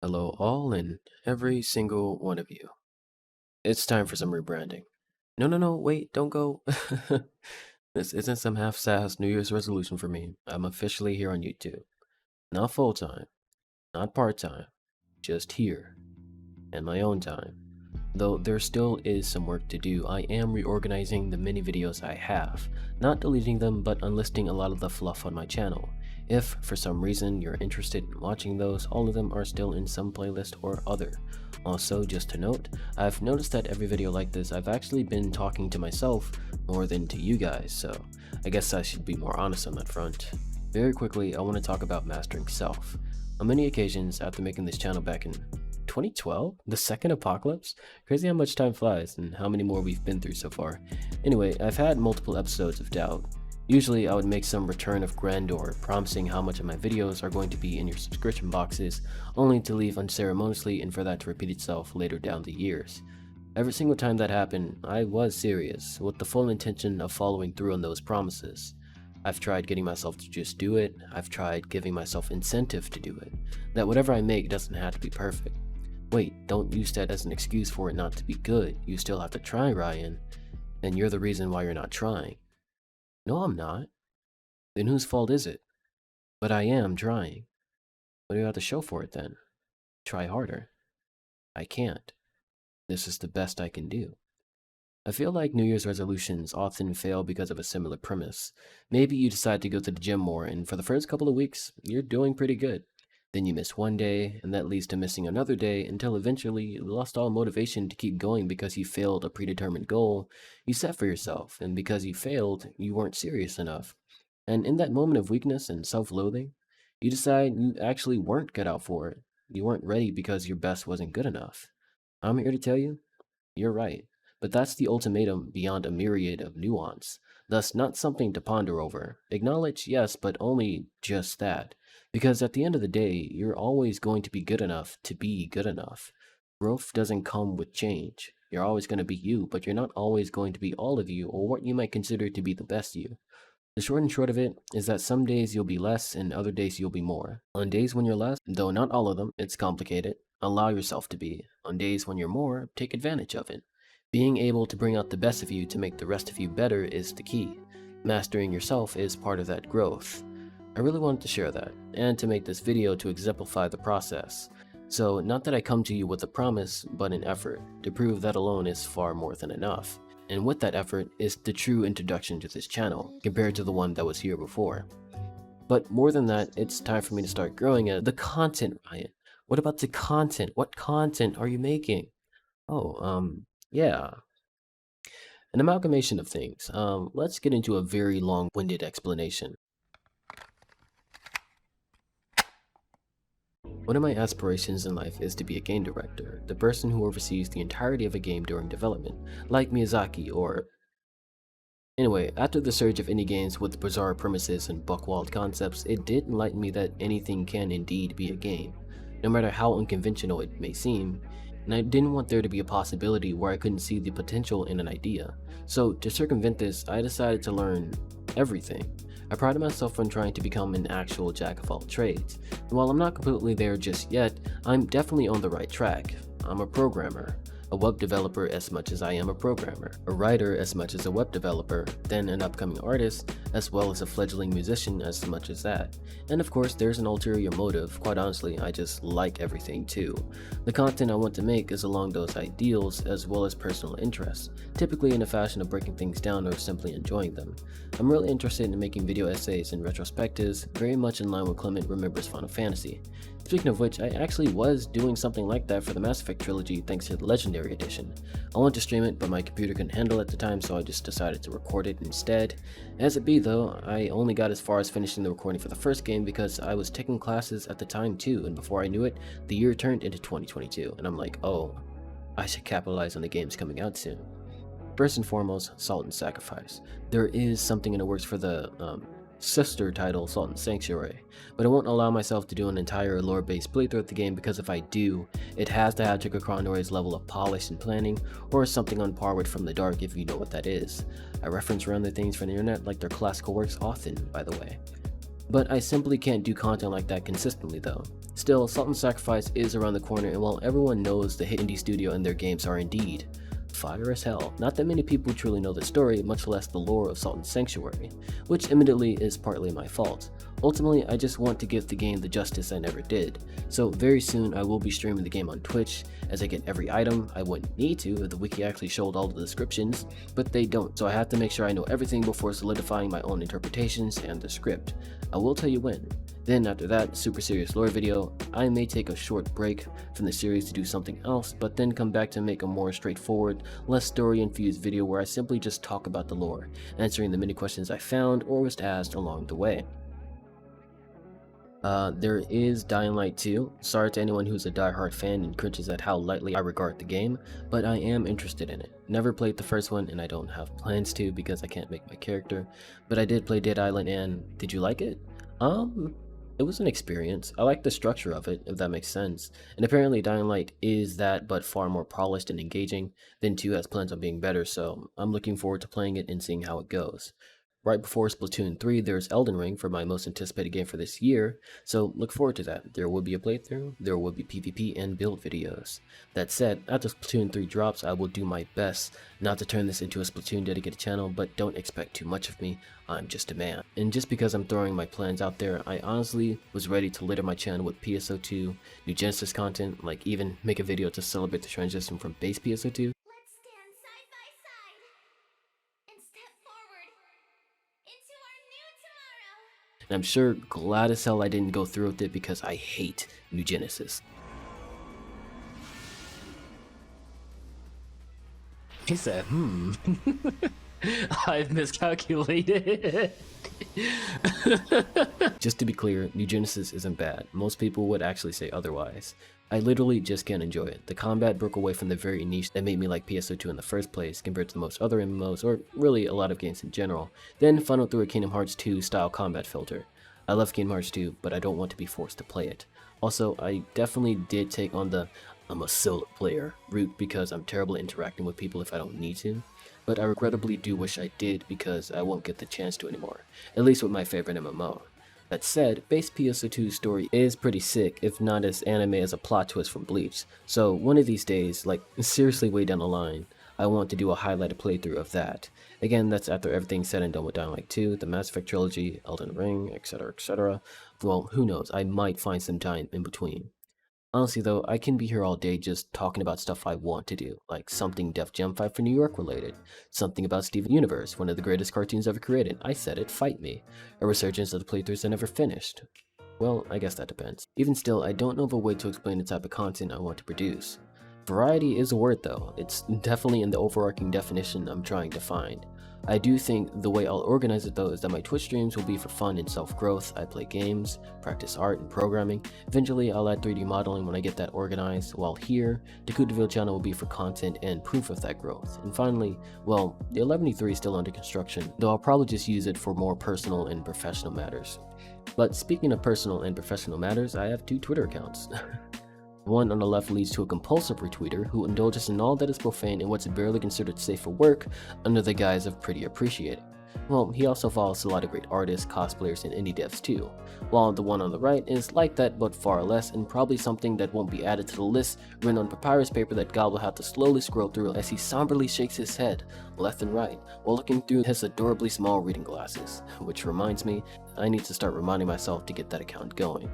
Hello, all and every single one of you. It's time for some rebranding. No, wait, don't go. This isn't some half sass New Year's resolution for me. I'm officially here on YouTube. Not full time, not part time, just here, and my own time. Though there still is some work to do, I am reorganizing the mini videos I have, not deleting them but unlisting a lot of the fluff on my channel. If, for some reason, you're interested in watching those, all of them are still in some playlist or other. Also, just to note, I've noticed that every video like this I've actually been talking to myself more than to you guys, so I guess I should be more honest on that front. Very quickly, I want to talk about mastering self. On many occasions, after making this channel back in 2012? The second apocalypse? Crazy how much time flies and how many more we've been through so far. Anyway, I've had multiple episodes of doubt. Usually I would make some return of grandeur, promising how much of my videos are going to be in your subscription boxes, only to leave unceremoniously and for that to repeat itself later down the years. Every single time that happened, I was serious, with the full intention of following through on those promises. I've tried getting myself to just do it, I've tried giving myself incentive to do it, that whatever I make doesn't have to be perfect. Wait, don't use that as an excuse for it not to be good. You still have to try, Ryan. And you're the reason why you're not trying. No, I'm not. Then whose fault is it? But I am trying. What do you have to show for it then? Try harder. I can't. This is the best I can do. I feel like New Year's resolutions often fail because of a similar premise. Maybe you decide to go to the gym more, and for the first couple of weeks, you're doing pretty good. Then you miss one day, and that leads to missing another day until eventually you lost all motivation to keep going because you failed a predetermined goal you set for yourself, and because you failed, you weren't serious enough. And in that moment of weakness and self-loathing, you decide you actually weren't cut out for it. You weren't ready because your best wasn't good enough. I'm here to tell you, you're right. But that's the ultimatum beyond a myriad of nuance, thus not something to ponder over. Acknowledge, yes, but only just that. Because at the end of the day, you're always going to be good enough to be good enough. Growth doesn't come with change. You're always going to be you, but you're not always going to be all of you or what you might consider to be the best you. The short and short of it is that some days you'll be less and other days you'll be more. On days when you're less, though not all of them, it's complicated, allow yourself to be. On days when you're more, take advantage of it. Being able to bring out the best of you to make the rest of you better is the key. Mastering yourself is part of that growth. I really wanted to share that, and to make this video to exemplify the process. So, not that I come to you with a promise, but an effort, to prove that alone is far more than enough. And with that effort is the true introduction to this channel, compared to the one that was here before. But more than that, it's time for me to start growing at the content, Ryan. What about the content? What content are you making? Oh, yeah. An amalgamation of things. Let's get into a very long-winded explanation. One of my aspirations in life is to be a game director, the person who oversees the entirety of a game during development, like Miyazaki or... Anyway, after the surge of indie games with bizarre premises and buck-wild concepts, it did enlighten me that anything can indeed be a game, no matter how unconventional it may seem, and I didn't want there to be a possibility where I couldn't see the potential in an idea. So to circumvent this, I decided to learn everything. I prided myself on trying to become an actual jack of all trades, and while I'm not completely there just yet, I'm definitely on the right track. I'm a programmer, a web developer as much as I am a programmer, a writer as much as a web developer, then an upcoming artist, as well as a fledgling musician as much as that. And of course there's an ulterior motive, quite honestly I just like everything too. The content I want to make is along those ideals as well as personal interests, typically in a fashion of breaking things down or simply enjoying them. I'm really interested in making video essays and retrospectives, very much in line with Clement remembers Final Fantasy. Speaking of which, I actually was doing something like that for the Mass Effect trilogy thanks to the Legendary Edition. I wanted to stream it, but my computer couldn't handle it at the time, so I just decided to record it instead. As it be though, I only got as far as finishing the recording for the first game because I was taking classes at the time too, and before I knew it, the year turned into 2022, and I'm like, oh, I should capitalize on the games coming out soon. First and foremost, Salt and Sacrifice. There is something in the works for the sister title, Salt and Sanctuary, but I won't allow myself to do an entire lore-based playthrough of the game because if I do, it has to have chuggaconroy's level of polish and planning, or something on par with From the Dark if you know what that is. I reference random things from the internet like their classical works often, by the way. But I simply can't do content like that consistently though. Still, Salt and Sacrifice is around the corner, and while everyone knows the hit indie studio and their games are indeed fire as hell, not that many people truly know the story, much less the lore of Salt and Sanctuary, which admittedly is partly my fault. Ultimately, I just want to give the game the justice I never did, so very soon I will be streaming the game on Twitch as I get every item. I wouldn't need to if the wiki actually showed all the descriptions, but they don't, so I have to make sure I know everything before solidifying my own interpretations and the script. I will tell you when. Then after that super serious lore video, I may take a short break from the series to do something else, but then come back to make a more straightforward, less story infused video where I simply just talk about the lore, answering the many questions I found or was asked along the way. There is Dying Light 2. Sorry to anyone who's a diehard fan and cringes at how lightly I regard the game, but I am interested in it. Never played the first one, and I don't have plans to because I can't make my character, but I did play Dead Island, and did you like it? It was an experience. I like the structure of it, if that makes sense. And apparently Dying Light is that, but far more polished and engaging. Then 2 has plans on being better, so I'm looking forward to playing it and seeing how it goes. Right before Splatoon 3, there's Elden Ring for my most anticipated game for this year, so look forward to that. There will be a playthrough, there will be PvP and build videos. That said, after Splatoon 3 drops, I will do my best not to turn this into a Splatoon dedicated channel, but don't expect too much of me. I'm just a man. And just because I'm throwing my plans out there, I honestly was ready to litter my channel with PSO2, New Genesis content, like even make a video to celebrate the transition from base PSO2. Let's stand side by side and step forward into our new tomorrow. And I'm sure glad as hell I didn't go through with it because I hate New Genesis. He said, I've miscalculated. Just to be clear, New Genesis isn't bad. Most people would actually say otherwise. I literally just can't enjoy it. The combat broke away from the very niche that made me like PSO2 in the first place compared to most other MMOs, or really a lot of games in general, then funneled through a Kingdom Hearts 2 style combat filter. I love Kingdom Hearts 2, but I don't want to be forced to play it. Also, I definitely did take on the I'm a solo player route because I'm terrible at interacting with people if I don't need to, but I regrettably do wish I did because I won't get the chance to anymore, at least with my favorite MMO. That said, base PSO2's story is pretty sick, if not as anime as a plot twist from Bleach, so one of these days, like seriously way down the line, I want to do a highlighted playthrough of that. Again, that's after everything's said and done with Dying Light 2, the Mass Effect trilogy, Elden Ring, etc, etc. Well, who knows, I might find some time in between. Honestly though, I can be here all day just talking about stuff I want to do, like something Def Jam 5 for New York related, something about Steven Universe, one of the greatest cartoons ever created, I said it, fight me, a resurgence of the playthroughs I never finished. Well, I guess that depends. Even still, I don't know of a way to explain the type of content I want to produce. Variety is a word though, it's definitely in the overarching definition I'm trying to find. I do think the way I'll organize it though is that my Twitch streams will be for fun and self-growth. I play games, practice art and programming. Eventually I'll add 3D modeling when I get that organized, while here, the Kuroime channel will be for content and proof of that growth. And finally, well, the Eleventy-three is still under construction, though I'll probably just use it for more personal and professional matters. But speaking of personal and professional matters, I have 2 Twitter accounts. One on the left leads to a compulsive retweeter who indulges in all that is profane and what's barely considered safe for work under the guise of pretty appreciating. Well, he also follows a lot of great artists, cosplayers, and indie devs too, while the one on the right is like that but far less, and probably something that won't be added to the list written on papyrus paper that God will have to slowly scroll through as he somberly shakes his head left and right while looking through his adorably small reading glasses, which reminds me, I need to start reminding myself to get that account going.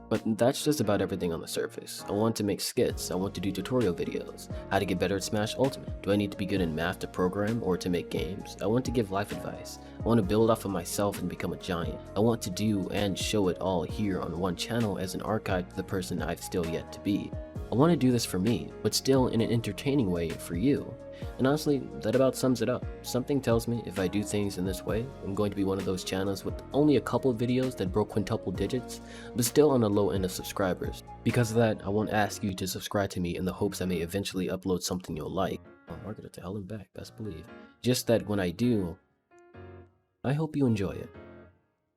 But that's just about everything on the surface. I want to make skits, I want to do tutorial videos, how to get better at Smash Ultimate, do I need to be good in math to program or to make games, I want to give life advice, I want to build off of myself and become a giant, I want to do and show it all here on one channel as an archive to the person I've still yet to be. I want to do this for me, but still in an entertaining way for you. And honestly, that about sums it up. Something tells me if I do things in this way, I'm going to be one of those channels with only a couple of videos that broke quintuple digits, but still on the low end of subscribers. Because of that, I won't ask you to subscribe to me in the hopes I may eventually upload something you'll like. I'll mark it to hell and back, best believe. Just that when I do, I hope you enjoy it.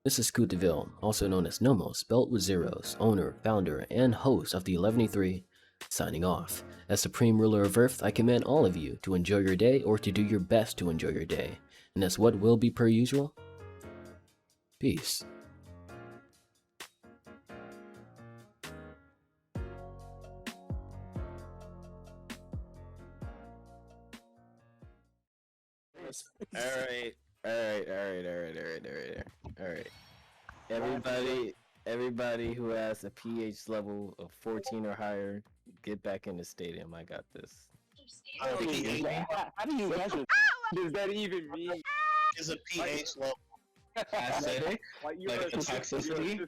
This is Kuroime, also known as Nomo, spelled with zeros, owner, founder, and host of the Eleventy-three, signing off. As Supreme Ruler of Earth, I command all of you to enjoy your day or to do your best to enjoy your day. And as what will be per usual, Peace. All right. Everybody who has a pH level of 14 or higher, get back in the stadium. I got this. How do you measure? Does that even mean? Is a pH level acidic? Like Like a toxicity?